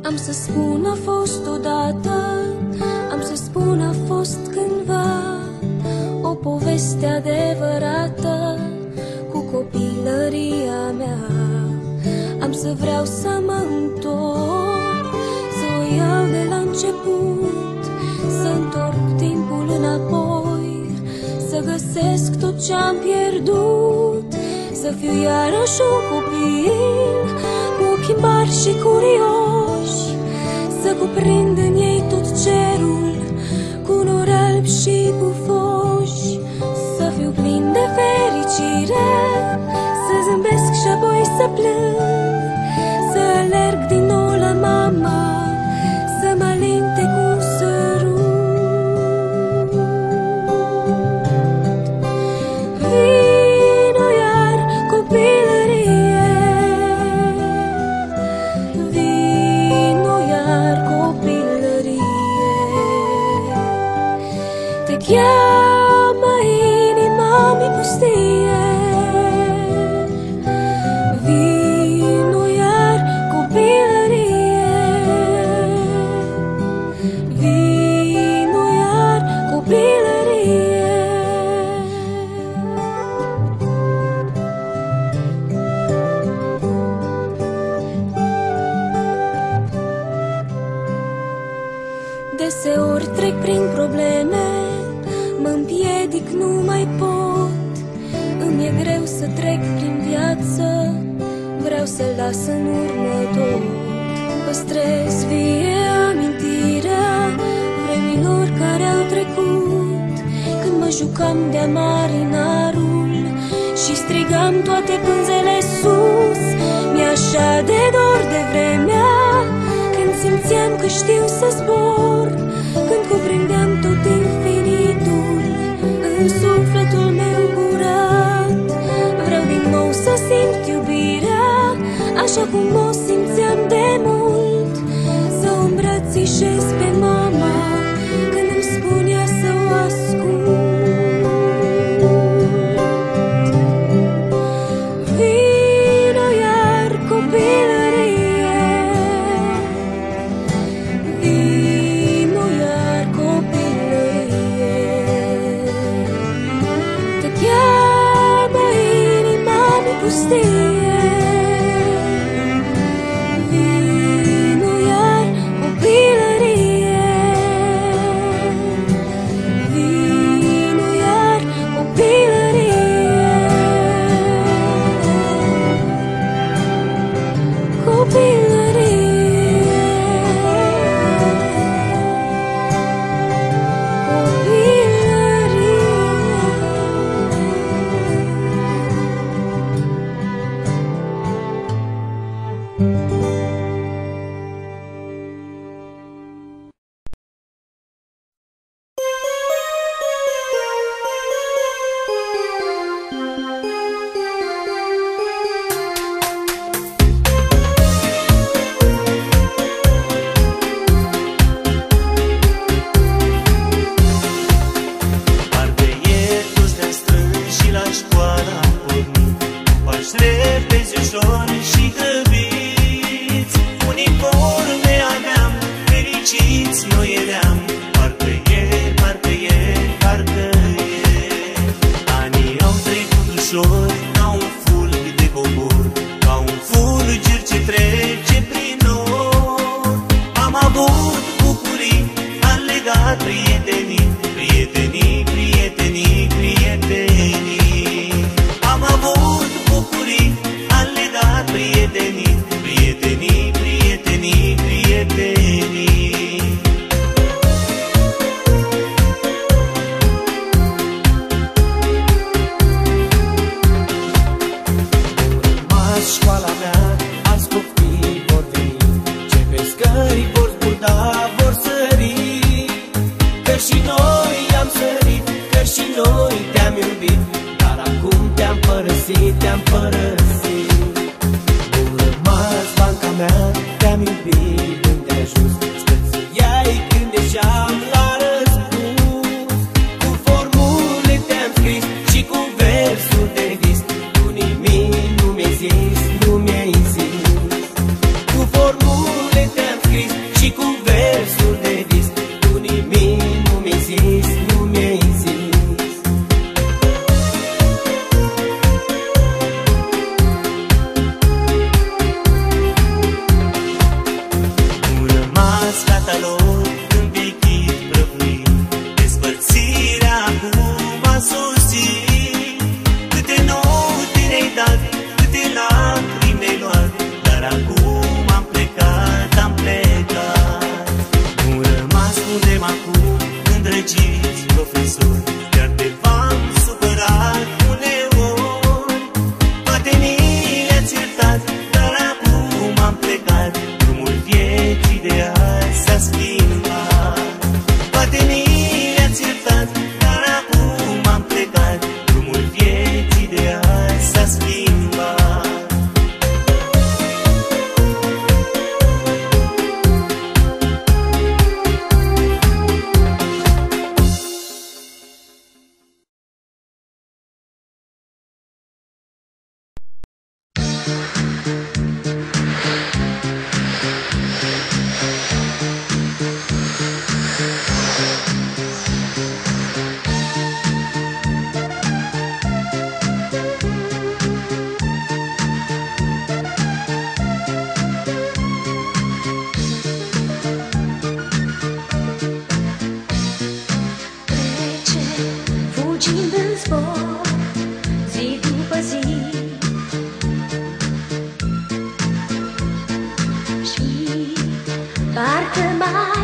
Am să spun a fost odată, am să spun a fost cândva, o poveste adevărată cu copilăria mea. Am să vreau să mă întorc, să o iau de la început, să întorc timpul înapoi, să găsesc tot ce-am pierdut, să fiu iarăși un copil cu ochii mari și curioși, să cuprind în ei tot cerul cu nori albi și pufoși, să fiu plin de fericire, să zâmbesc și apoi să plâng, să alerg din nou la mama, să mă alinte cu un sărut. Vino iar copilărie, vino iar copilărie, te cheamă inima-mi pustie. Vino iar copilărie, vino iar copilărie. Deseori trec prin probleme, mă împiedic, nu mai pot, îmi e greu să trec prin viață, vreau să las în urmă tot. Păstrez vie amintirea vremilor care au trecut, când mă jucam de-a marinarul și strigam toate pânzele sus. Mi-e așa de dor de vremea când simțeam că știu să zbor, când cuprindeam tot infinitul în sufletul meu curat. Vreau din nou să simt iubirea așa cum o simțeam de mult, să o îmbrățișez pe mama când îmi spunea să o ascult. Vino iar copilărie, vino iar copilărie, te cheamă inima-mi pustie. Vino iar copilărie, vino iar copilărie, copilărie, Cu formule te-am scris rămas fata lor învechit, prăbuit. Despărțirea acum a sosit. Câte note ne-ai dat, câte lacrimi ne-ai luat, dar acum am plecat, am plecat. Nu rămas undem acum, îndrăgiți profesori, chiar te v-am supărat uneori. Poate ni le-ați iertat, dar acum am plecat. Drumul vieții de azi s-a schimbat. Poate ni le-ați iertat, dar acum am plecat. Drumul vieții de azi s-a schimbat. Fugind în zbor, zi după zi, și parcă mai